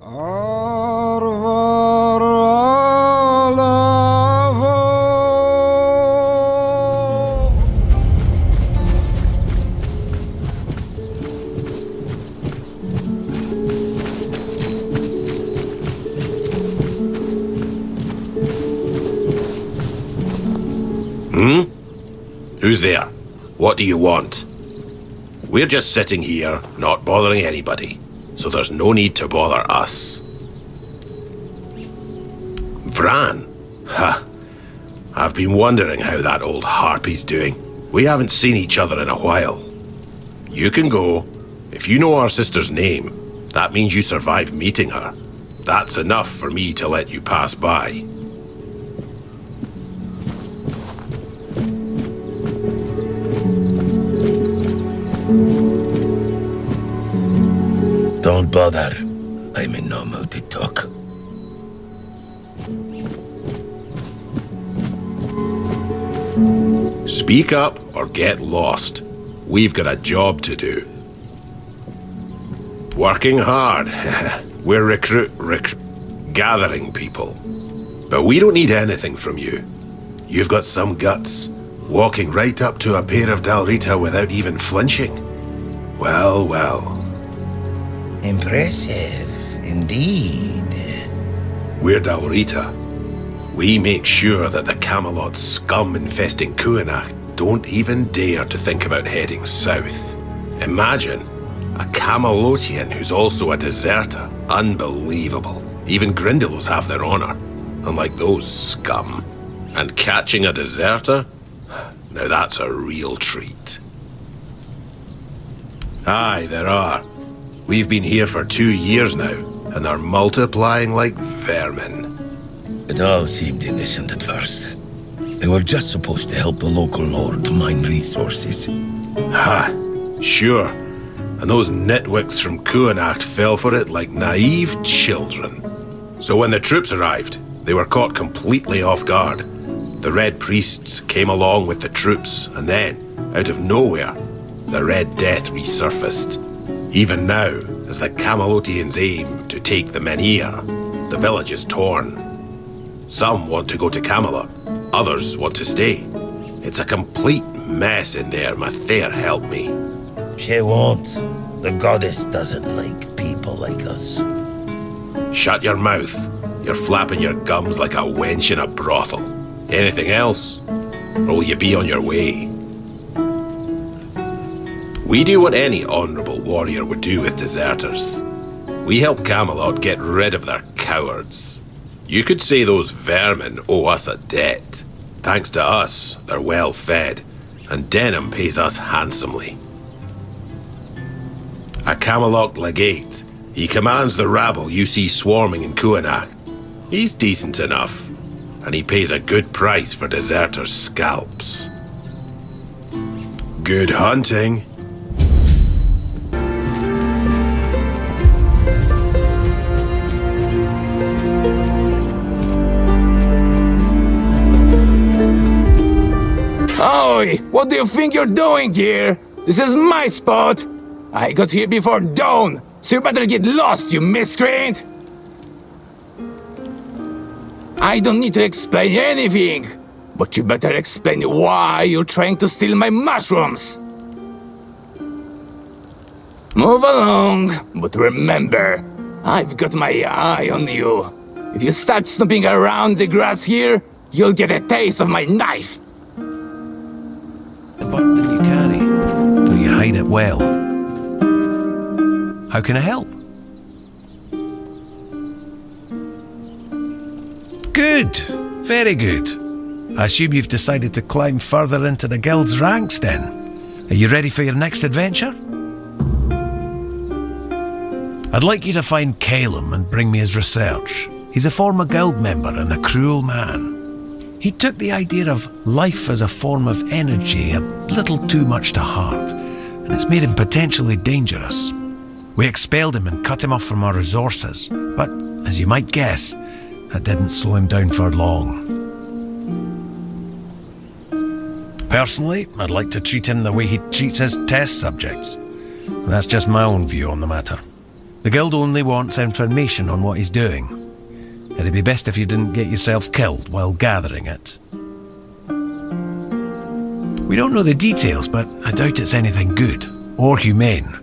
Who's there? What do you want? We're just sitting here, not bothering anybody, so there's no need to bother us. Vran? Ha! I've been wondering how that old harpy's doing. We haven't seen each other in a while. You can go. If you know our sister's name, that means you survived meeting her. That's enough for me to let you pass by. Don't bother. I'm in no mood to talk. Speak up or get lost. We've got a job to do. Working hard. We're gathering people. But we don't need anything from you. You've got some guts. Walking right up to a pair of Dál Riata without even flinching. Well, well. Impressive, indeed. We're Dál Riata. We make sure that the Kamelot scum infesting Cuanacht don't even dare to think about heading south. Imagine, a Kamelotian who's also a deserter. Unbelievable. Even Grindelows have their honor, unlike those scum. And catching a deserter? Now that's a real treat. Aye, there are. We've been here for 2 years now, and are multiplying like vermin. It all seemed innocent at first. They were just supposed to help the local lord to mine resources. Ha, sure. And those nitwicks from Cuanacht fell for it like naive children. So when the troops arrived, they were caught completely off guard. The Red Priests came along with the troops, and then, out of nowhere, the Red Death resurfaced. Even now, as the Kamelotians aim to take the menhir, the village is torn. Some want to go to Kamelot, others want to stay. It's a complete mess in there, Mathair help me. She won't. The goddess doesn't like people like us. Shut your mouth. You're flapping your gums like a wench in a brothel. Anything else? Or will you be on your way? We do what any honorable warrior would do with deserters. We help Kamelot get rid of their cowards. You could say those vermin owe us a debt. Thanks to us, they're well fed, and Denham pays us handsomely. A Kamelot legate. He commands the rabble you see swarming in Cuanacht. He's decent enough, and he pays a good price for deserters' scalps. Good hunting. Oi! What do you think you're doing here? This is my spot! I got here before dawn, so you better get lost, you miscreant! I don't need to explain anything, but you better explain why you're trying to steal my mushrooms! Move along, but remember, I've got my eye on you. If you start snooping around the grass here, you'll get a taste of my knife! The burden you carry, do you hide it well? How can I help? Good, very good. I assume you've decided to climb further into the guild's ranks then. Are you ready for your next adventure? I'd like you to find Calum and bring me his research. He's a former guild member and a cruel man. He took the idea of life as a form of energy a little too much to heart, and it's made him potentially dangerous. We expelled him and cut him off from our resources, but, as you might guess, that didn't slow him down for long. Personally, I'd like to treat him the way he treats his test subjects. That's just my own view on the matter. The guild only wants information on what he's doing. It'd be best if you didn't get yourself killed while gathering it. We don't know the details, but I doubt it's anything good or humane.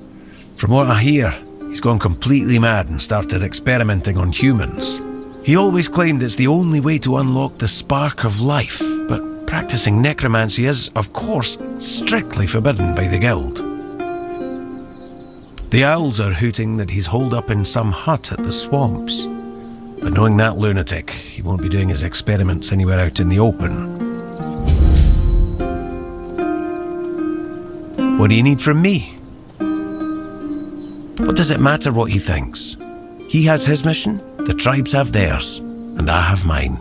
From what I hear, he's gone completely mad and started experimenting on humans. He always claimed it's the only way to unlock the spark of life, but practicing necromancy is, of course, strictly forbidden by the guild. The owls are hooting that he's holed up in some hut at the swamps. But knowing that lunatic, he won't be doing his experiments anywhere out in the open. What do you need from me? What does it matter what he thinks? He has his mission, the tribes have theirs, and I have mine.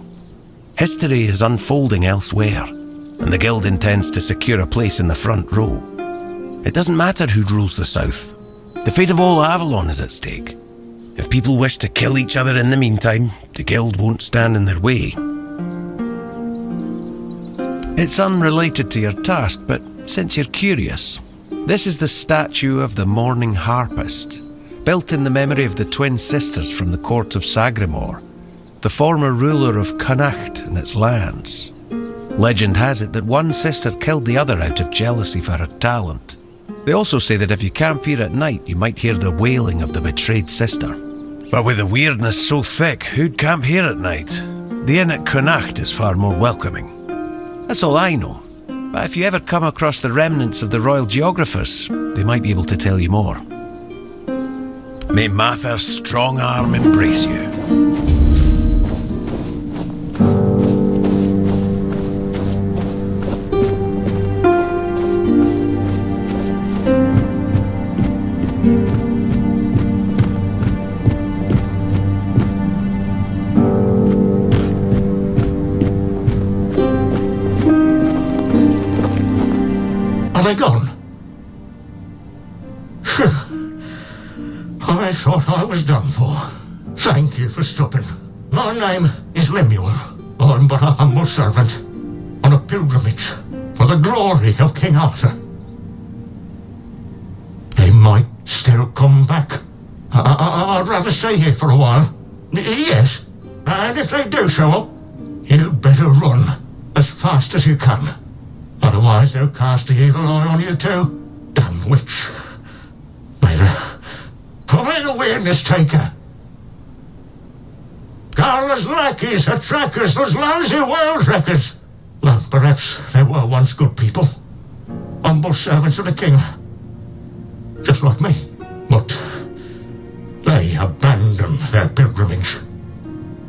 History is unfolding elsewhere, and the guild intends to secure a place in the front row. It doesn't matter who rules the south. The fate of all Avalon is at stake. If people wish to kill each other in the meantime, the guild won't stand in their way. It's unrelated to your task, but since you're curious, this is the statue of the Morning Harpist, built in the memory of the twin sisters from the court of Sagramore, the former ruler of Cuanacht and its lands. Legend has it that one sister killed the other out of jealousy for her talent. They also say that if you camp here at night, you might hear the wailing of the betrayed sister. But with the weirdness so thick, who'd camp here at night? The inn at Cuanacht is far more welcoming. That's all I know. But if you ever come across the remnants of the royal geographers, they might be able to tell you more. May Mather's strong arm embrace you. Are they gone? I thought I was done for. Thank you for stopping. My name is Lemuel. I'm but a humble servant on a pilgrimage for the glory of King Arthur. They might still come back. I'd rather stay here for a while. Yes, and if they do show up, you'd better run as fast as you can. Otherwise they'll cast the evil eye on you too. Damn witch. May the weirdness take her. Garla's lackeys are trackers, those lousy world wreckers. Well, perhaps they were once good people. Humble servants of the king. Just like me. But they abandoned their pilgrimage.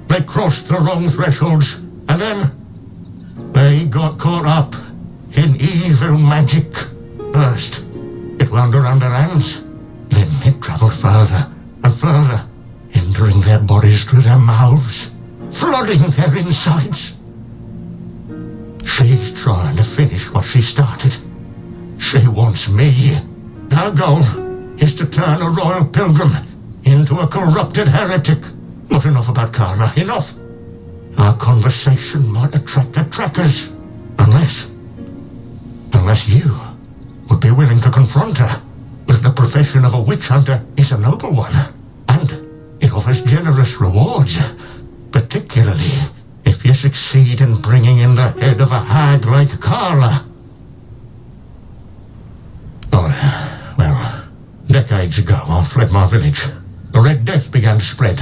They crossed the wrong thresholds, and then they got caught up in evil magic. First, it wound around their hands. Then it travelled further and further, entering their bodies through their mouths, flooding their insides. She's trying to finish what she started. She wants me. Her goal is to turn a royal pilgrim into a corrupted heretic. But enough about Carla, enough. Our conversation might attract the trackers. Unless you would be willing to confront her. The profession of a witch hunter is a noble one, and it offers generous rewards, particularly if you succeed in bringing in the head of a hag like Carla. Oh, well, decades ago I fled my village. The Red Death began to spread,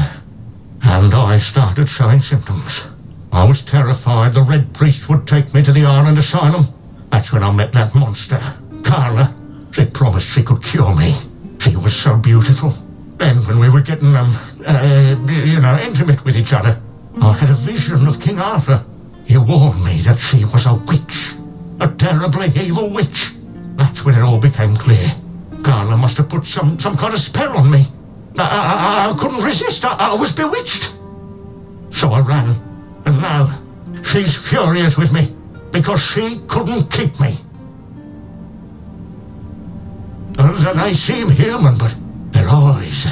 and I started showing symptoms. I was terrified the Red Priest would take me to the island asylum. That's when I met that monster, Carla. She promised she could cure me. She was so beautiful. Then when we were getting, intimate with each other, I had a vision of King Arthur. He warned me that she was a witch. A terribly evil witch. That's when it all became clear. Carla must have put some kind of spell on me. I couldn't resist. I was bewitched. So I ran. And now, she's furious with me because she couldn't keep me. They seem human, but their eyes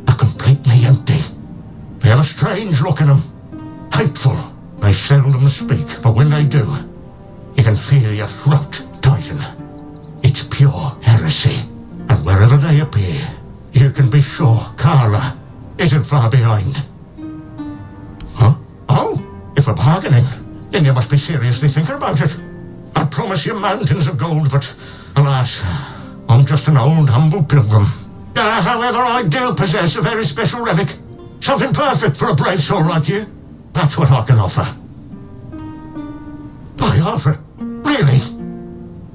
are completely empty. They have a strange look in them. Hateful. They seldom speak, but when they do, you can feel your throat tighten. It's pure heresy. And wherever they appear, you can be sure Carla isn't far behind. Huh? Oh, if we're bargaining, then you must be seriously thinking about it. I promise you mountains of gold, but alas, I'm just an old, humble pilgrim. However, I do possess a very special relic. Something perfect for a brave soul like you. That's what I can offer. I offer? Really?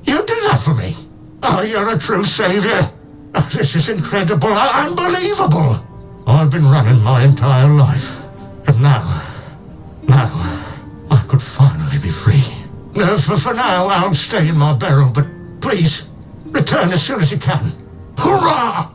You do that for me? Oh, you're a true savior. Oh, this is incredible, unbelievable. I've been running my entire life. And now, I could finally be free. For now, I'll stay in my barrel, but please, return as soon as you can. Hurrah!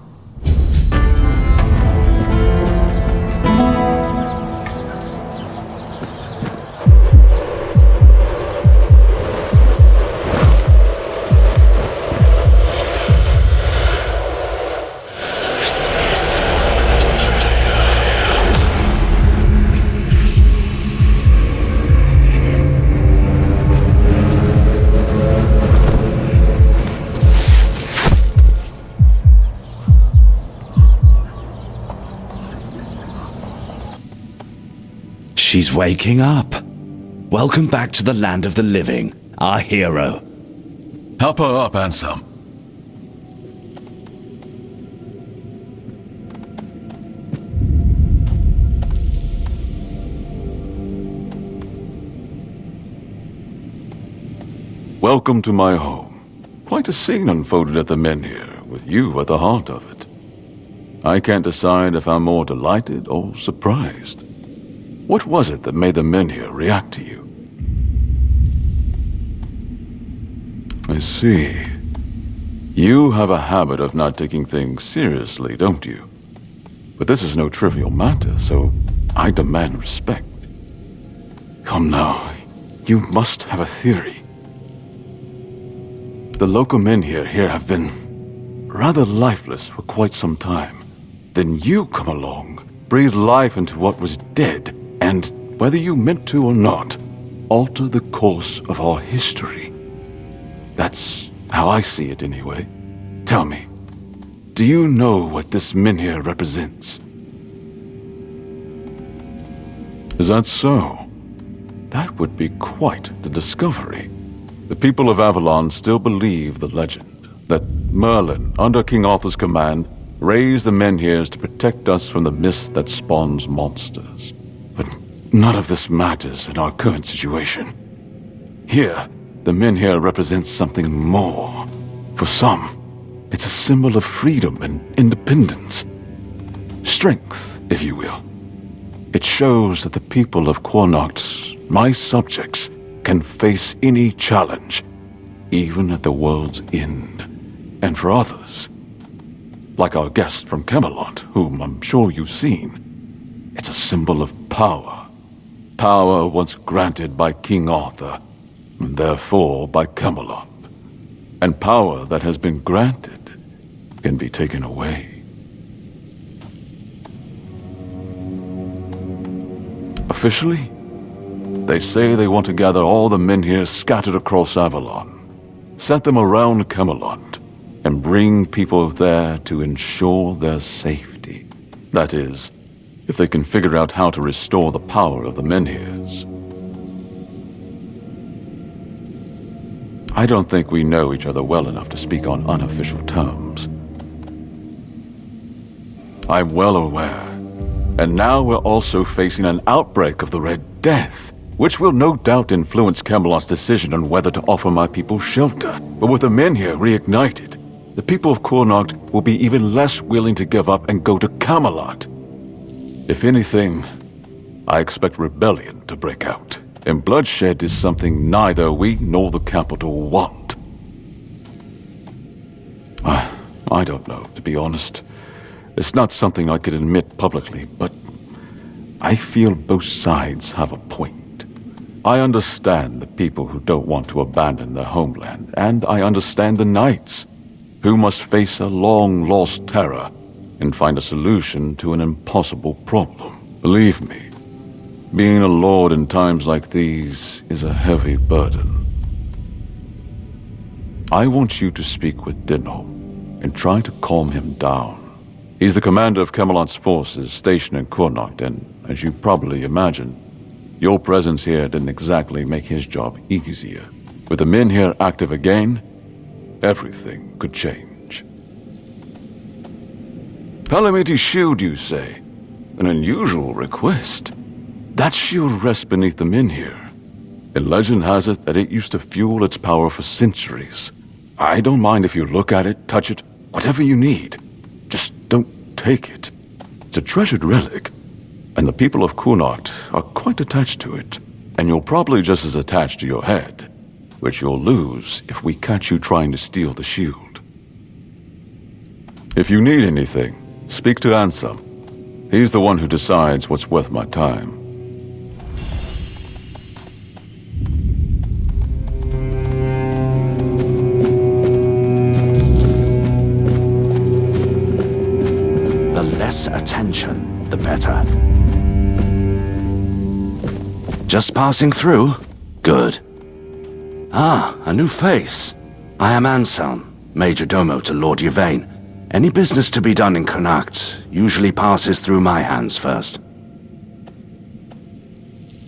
She's waking up. Welcome back to the land of the living, our hero. Help her up, Ansem. Welcome to my home. Quite a scene unfolded at the Menhir, with you at the heart of it. I can't decide if I'm more delighted or surprised. What was it that made the Menhir react to you? I see. You have a habit of not taking things seriously, don't you? But this is no trivial matter, so I demand respect. Come now, you must have a theory. The local Menhir here have been rather lifeless for quite some time. Then you come along, breathe life into what was dead, and, whether you meant to or not, alter the course of our history. That's how I see it anyway. Tell me, do you know what this Menhir represents? Is that so? That would be quite the discovery. The people of Avalon still believe the legend, that Merlin, under King Arthur's command, raised the Menhirs to protect us from the mist that spawns monsters. But none of this matters in our current situation. Here, the Menhir represents something more. For some, it's a symbol of freedom and independence. Strength, if you will. It shows that the people of Cuanacht, my subjects, can face any challenge, even at the world's end. And for others, like our guest from Kamelot, whom I'm sure you've seen, it's a symbol of power. Power once granted by King Arthur, and therefore by Kamelot. And power that has been granted can be taken away. Officially, they say they want to gather all the Menhir scattered across Avalon, set them around Camelot, and bring people there to ensure their safety. That is, if they can figure out how to restore the power of the Menhirs. I don't think we know each other well enough to speak on unofficial terms. I'm well aware. And now we're also facing an outbreak of the Red Death, which will no doubt influence Camelot's decision on whether to offer my people shelter. But with the Menhir reignited, the people of Cuanacht will be even less willing to give up and go to Camelot. If anything, I expect rebellion to break out, and bloodshed is something neither we nor the capital want. I don't know, to be honest. It's not something I could admit publicly, but I feel both sides have a point. I understand the people who don't want to abandon their homeland, and I understand the knights who must face a long-lost terror and find a solution to an impossible problem. Believe me, being a lord in times like these is a heavy burden. I want you to speak with Dinho and try to calm him down. He's the commander of Kamelot's forces stationed in Cuanacht, and as you probably imagine, your presence here didn't exactly make his job easier. With the men here active again, everything could change. Palamiti's shield, you say? An unusual request. That shield rests beneath the men here. And legend has it that it used to fuel its power for centuries. I don't mind if you look at it, touch it, whatever you need. Just don't take it. It's a treasured relic, and the people of Cuanacht are quite attached to it. And you're probably just as attached to your head, which you'll lose if we catch you trying to steal the shield. If you need anything, speak to Ansem. He's the one who decides what's worth my time. The less attention, the better. Just passing through? Good. Ah, a new face. I am Ansem, Major Domo to Lord Yvain. Any business to be done in Cuanacht usually passes through my hands first.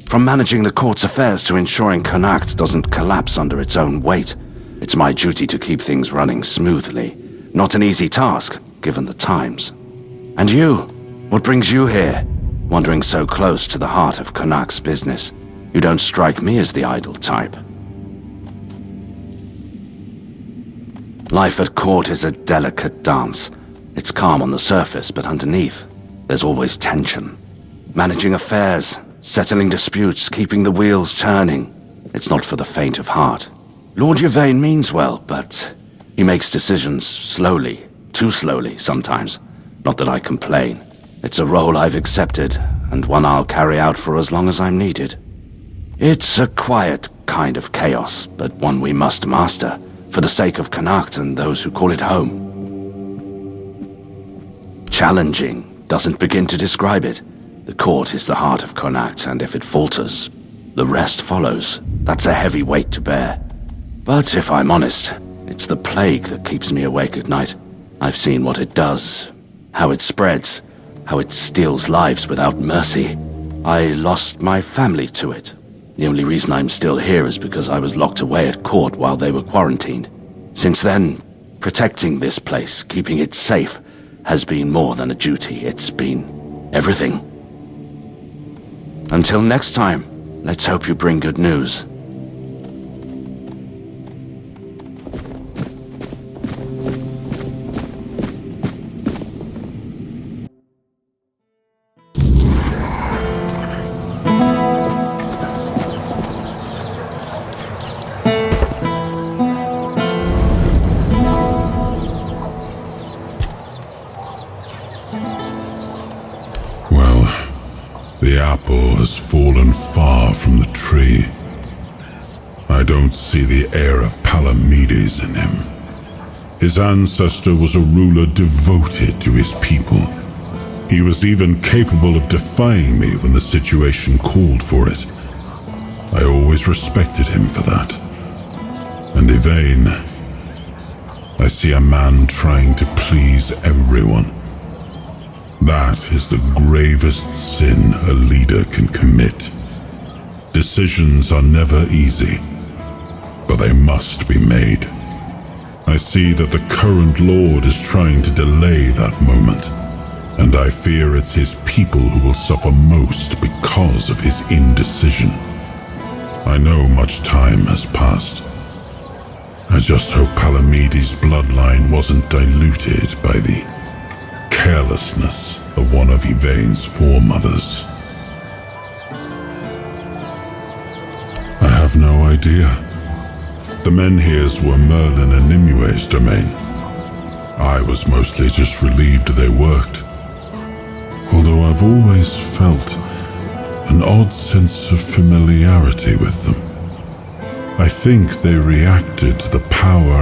From managing the court's affairs to ensuring Cuanacht doesn't collapse under its own weight, it's my duty to keep things running smoothly. Not an easy task, given the times. And you? What brings you here? Wandering so close to the heart of Cuanacht's business. You don't strike me as the idle type. Life at court is a delicate dance. It's calm on the surface, but underneath, there's always tension. Managing affairs, settling disputes, keeping the wheels turning. It's not for the faint of heart. Lord Yvain means well, but he makes decisions slowly, too slowly sometimes. Not that I complain. It's a role I've accepted, and one I'll carry out for as long as I'm needed. It's a quiet kind of chaos, but one we must master, for the sake of Cuanacht and those who call it home. Challenging doesn't begin to describe it. The court is the heart of Cuanacht, and if it falters, the rest follows. That's a heavy weight to bear. But if I'm honest, it's the plague that keeps me awake at night. I've seen what it does, how it spreads, how it steals lives without mercy. I lost my family to it. The only reason I'm still here is because I was locked away at court while they were quarantined. Since then, protecting this place, keeping it safe, has been more than a duty. It's been everything. Until next time, let's hope you bring good news. Has fallen far from the tree. I don't see the air of Palamedes in him. His ancestor was a ruler devoted to his people. He was even capable of defying me when the situation called for it. I always respected him for that. And Yvain, I see a man trying to please everyone. That is the gravest sin a leader can commit. Decisions are never easy, but they must be made. I see that the current lord is trying to delay that moment, and I fear it's his people who will suffer most because of his indecision. I know much time has passed. I just hope Palamedes' bloodline wasn't diluted by the carelessness of one of Yvain's foremothers. I have no idea. The menhirs were Merlin and Nimue's domain. I was mostly just relieved they worked. Although I've always felt an odd sense of familiarity with them. I think they reacted to the power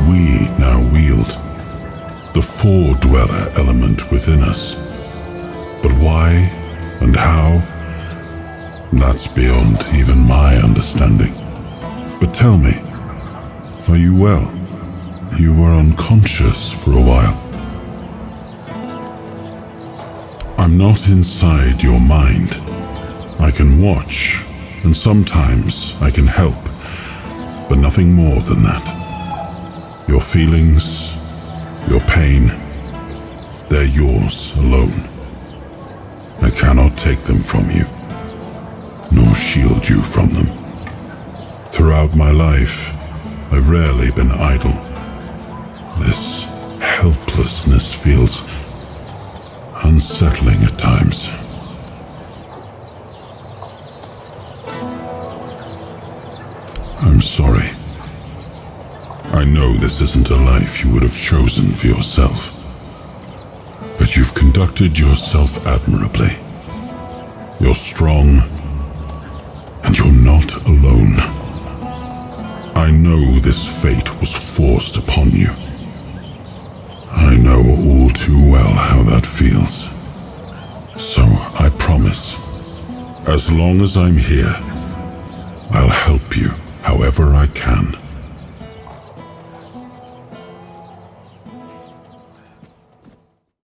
we now wield. The four-dweller element within us. But why and how? That's beyond even my understanding. But tell me, are you well? You were unconscious for a while. I'm not inside your mind. I can watch, and sometimes I can help, but nothing more than that. Your feelings, your pain, they're yours alone. I cannot take them from you, nor shield you from them. Throughout my life, I've rarely been idle. This helplessness feels unsettling at times. I'm sorry. I know this isn't a life you would have chosen for yourself. But you've conducted yourself admirably. You're strong, and you're not alone. I know this fate was forced upon you. I know all too well how that feels. So I promise, as long as I'm here, I'll help you however I can.